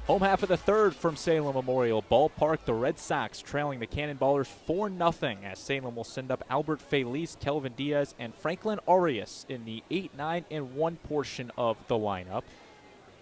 Home half of the third from Salem Memorial Ballpark. The Red Sox trailing the Cannonballers 4-0 as Salem will send up Albert Feliz, Kelvin Diaz, and Franklin Arias in the 8, 9, and 1 portion of the lineup.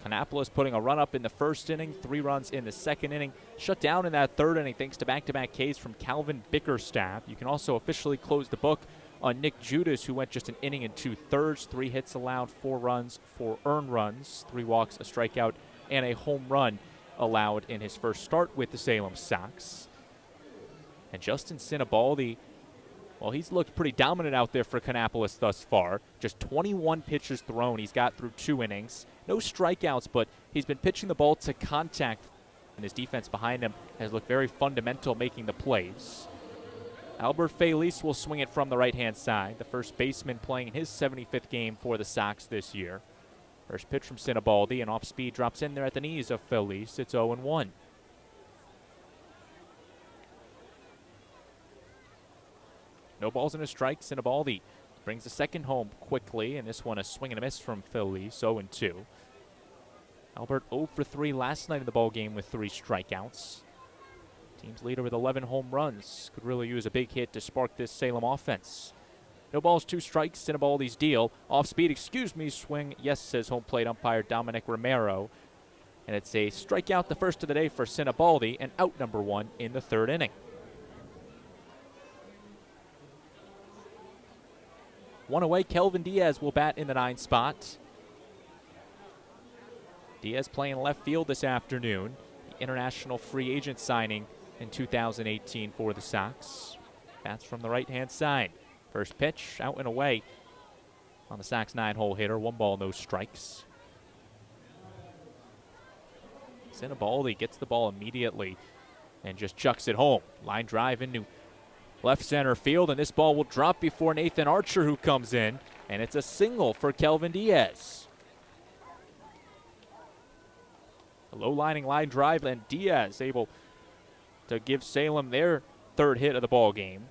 Kannapolis putting a run up in the first inning, 3 runs in the second inning. Shut down in that third inning thanks to back-to-back Ks from Calvin Bickerstaff. You can also officially close the book on Nick Judas, who went just an inning and 2/3, 3 hits allowed, 4 runs, 4 earned runs, 3 walks, a strikeout, and a home run allowed in his first start with the Salem Sox. And Justin Sinibaldi, well, he's looked pretty dominant out there for Kannapolis thus far. Just 21 pitches thrown. He's got through 2 innings. No strikeouts, but he's been pitching the ball to contact, and his defense behind him has looked very fundamental making the plays. Albert Feliz will swing it from the right-hand side, the first baseman playing in his 75th game for the Sox this year. First pitch from Sinibaldi, and off-speed drops in there at the knees of Feliz. It's 0-1. No balls and a strike. Sinibaldi brings the second home quickly, and this one a swing and a miss from Feliz, 0-2. Albert 0 for 3 last night in the ballgame with 3 strikeouts. Team's leader with 11 home runs. Could really use a big hit to spark this Salem offense. No balls, 2 strikes, Sinibaldi's deal. Off speed, swing. Yes, says home plate umpire Dominic Romero. And it's a strikeout, the first of the day for Sinibaldi, and out number 1 in the third inning. 1 away, Kelvin Diaz will bat in the 9 spot. Diaz playing left field this afternoon. The international free agent signing in 2018 for the Sox. Bats from the right-hand side. First pitch, out and away on the Sox 9-hole hitter. 1 ball, no strikes. Sinibaldi gets the ball immediately and just chucks it home. Line drive into left center field, and this ball will drop before Nathan Archer, who comes in, and it's a single for Kelvin Diaz. A low-lining line drive, and Diaz able to give Salem their 3rd hit of the ball game.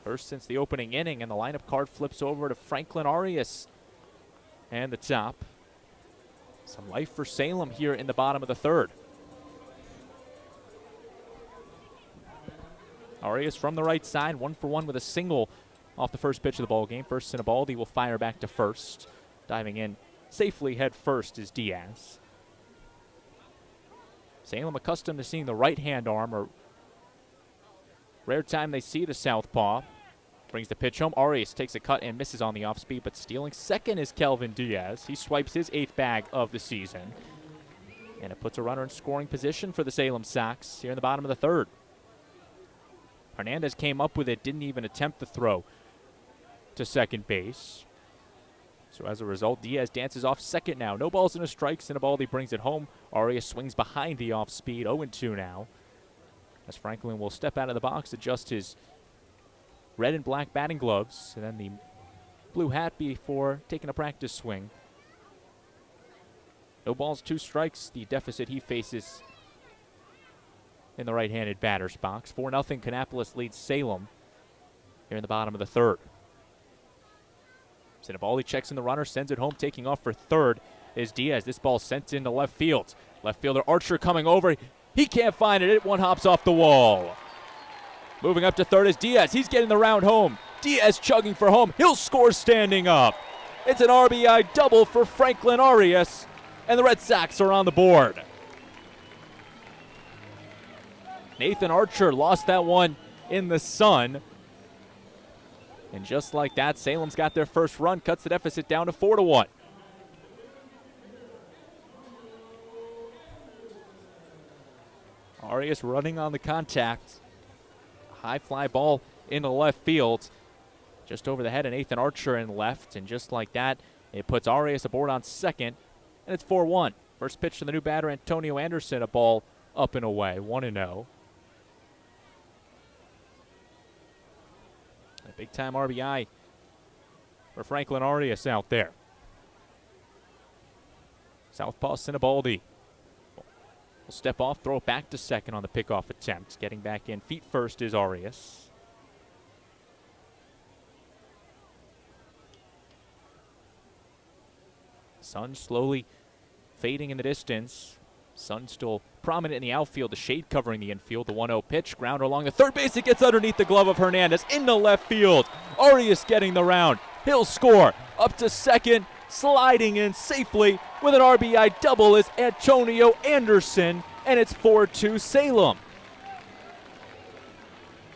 First since the opening inning, and the lineup card flips over to Franklin Arias and the top. Some life for Salem here in the bottom of the 3rd. Arias from the right side, 1 for 1 with a single off the first pitch of the ball game. First, Sinibaldi will fire back to first. Diving in safely head first is Diaz. Salem accustomed to seeing the right-hand arm, or rare time they see the southpaw. Brings the pitch home. Arias takes a cut and misses on the off-speed, but stealing second is Kelvin Diaz. He swipes his 8th bag of the season. And it puts a runner in scoring position for the Salem Sox here in the bottom of the 3rd. Hernandez came up with it, didn't even attempt the throw to second base. So as a result, Diaz dances off second now. No balls and a strike. Sinibaldi brings it home. Arias swings behind the off-speed. 0-2 now. As Franklin will step out of the box, adjust his red and black batting gloves, and then the blue hat before taking a practice swing. No balls, 2 strikes. The deficit he faces in the right-handed batter's box. 4-0 Kannapolis leads Salem here in the bottom of the 3rd. Sinibaldi checks in the runner, sends it home. Taking off for third is Diaz. This ball sent into left field. Left fielder Archer coming over. He can't find it. It one hops off the wall. Moving up to third is Diaz. He's getting the round home. Diaz chugging for home. He'll score standing up. It's an RBI double for Franklin Arias, and the Red Sox are on the board. Nathan Archer lost that one in the sun. And just like that, Salem's got their first run, cuts the deficit down to 4-1. Arias running on the contact. High fly ball into left field. Just over the head of Nathan Archer in left. And just like that, it puts Arias aboard on second. And it's 4-1. First pitch to the new batter, Antonio Anderson, a ball up and away, 1-0. A big-time RBI for Franklin Arias out there. Southpaw Sinibaldi will step off, throw it back to second on the pickoff attempt. Getting back in feet first is Arias. Sun slowly fading in the distance. Sun still prominent in the outfield, the shade covering the infield. The 1-0 pitch, grounder along the third base. It gets underneath the glove of Hernandez into left field. Arias getting the round. He'll score. Up to second, sliding in safely with an RBI double is Antonio Anderson, and it's 4-2 Salem.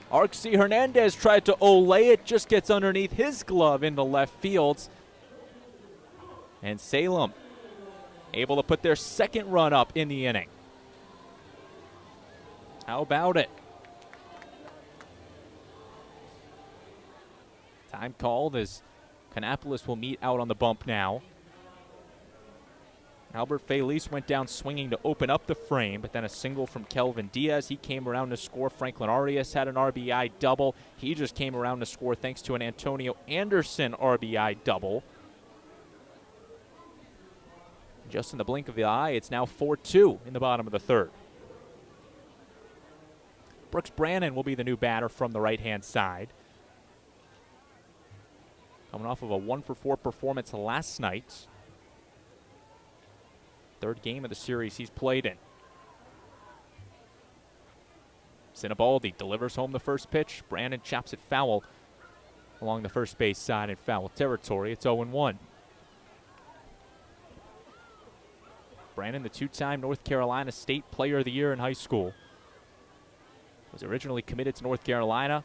Arxie Hernandez tried to olay it, just gets underneath his glove into left field. And Salem able to put their second run up in the inning. How about it? Time called as Kannapolis will meet out on the bump now. Albert Feliz went down swinging to open up the frame, but then a single from Kelvin Diaz. He came around to score. Franklin Arias had an RBI double. He just came around to score thanks to an Antonio Anderson RBI double. Just in the blink of the eye, it's now 4-2 in the bottom of the third. Brooks Brannon will be the new batter from the right-hand side. Coming off of a 1-for-4 performance last night. Third game of the series he's played in. Sinibaldi delivers home the first pitch. Brannon chops it foul along the first base side in foul territory. It's 0-1. Brannon, the two-time North Carolina State Player of the Year in high school. Was originally committed to North Carolina,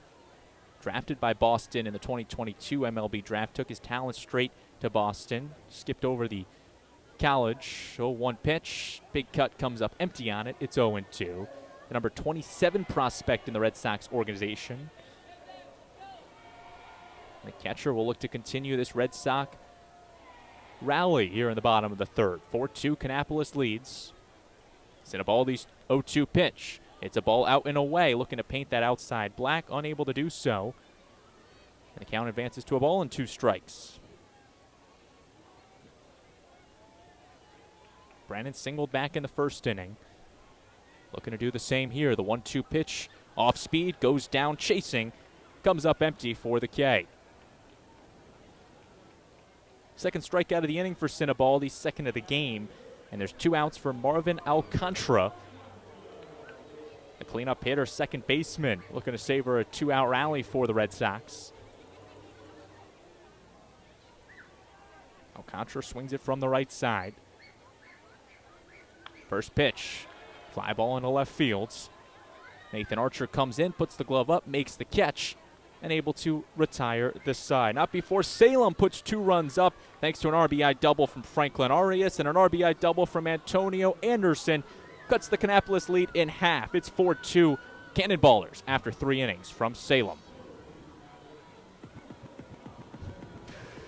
drafted by Boston in the 2022 MLB draft, took his talent straight to Boston, skipped over the college. 0-1 pitch, big cut comes up empty on it. It's 0-2. The number 27 prospect in the Red Sox organization. The catcher will look to continue this Red Sox rally here in the bottom of the third. 4-2, Kannapolis leads. Sinibaldi's 0-2 pitch. It's a ball out and away, looking to paint that outside black, unable to do so. And the count advances to a ball and 2 strikes. Brannon singled back in the first inning. Looking to do the same here. The 1-2 pitch, off speed, goes down chasing, comes up empty for the K. Second strikeout of the inning for Sinibaldi, second of the game. And there's 2 outs for Marvin Alcantara. The cleanup hitter, second baseman, looking to savor a 2-out rally for the Red Sox. Alcantara swings it from the right side. First pitch, fly ball into left field. Nathan Archer comes in, puts the glove up, makes the catch, and able to retire this side. Not before Salem puts 2 runs up thanks to an RBI double from Franklin Arias and an RBI double from Antonio Anderson. Cuts the Kannapolis lead in half. It's 4-2 Cannonballers after 3 innings from Salem.